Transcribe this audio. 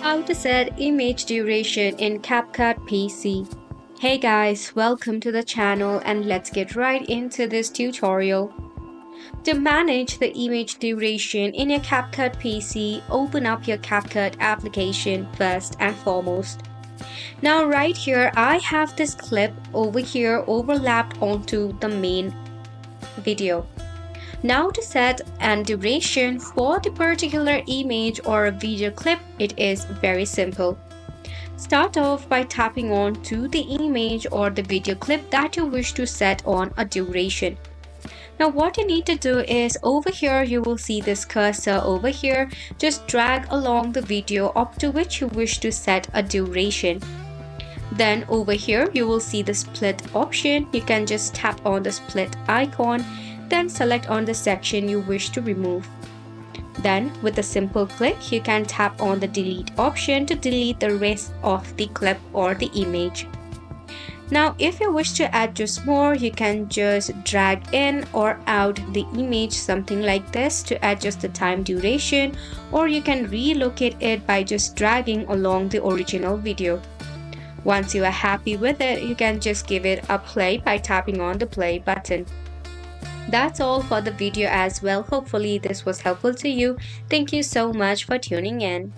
How to set image duration in CapCut PC. Hey guys, welcome to the channel and let's get right into this tutorial. To manage the image duration in your CapCut PC, open up your CapCut application first and foremost. Now right here, I have this clip over here overlapped onto the main video. Now to set and duration for the particular image or video clip, it is very simple. Start off by tapping on to the image or the video clip that you wish to set on a duration. Now what you need to do is over here you will see this cursor over here. Just drag along the video up to which you wish to set a duration. Then over here you will see the split option. You can just tap on the split icon, then select on the section you wish to remove. Then with a simple click you can tap on the delete option to delete the rest of the clip or the image. Now if you wish to adjust more, you can just drag in or out the image, something like this, to adjust the time duration, or you can relocate it by just dragging along the original video. Once you are happy with it, you can just give it a play by tapping on the play button. That's all for the video as well. Hopefully this was helpful to you. Thank you so much for tuning in.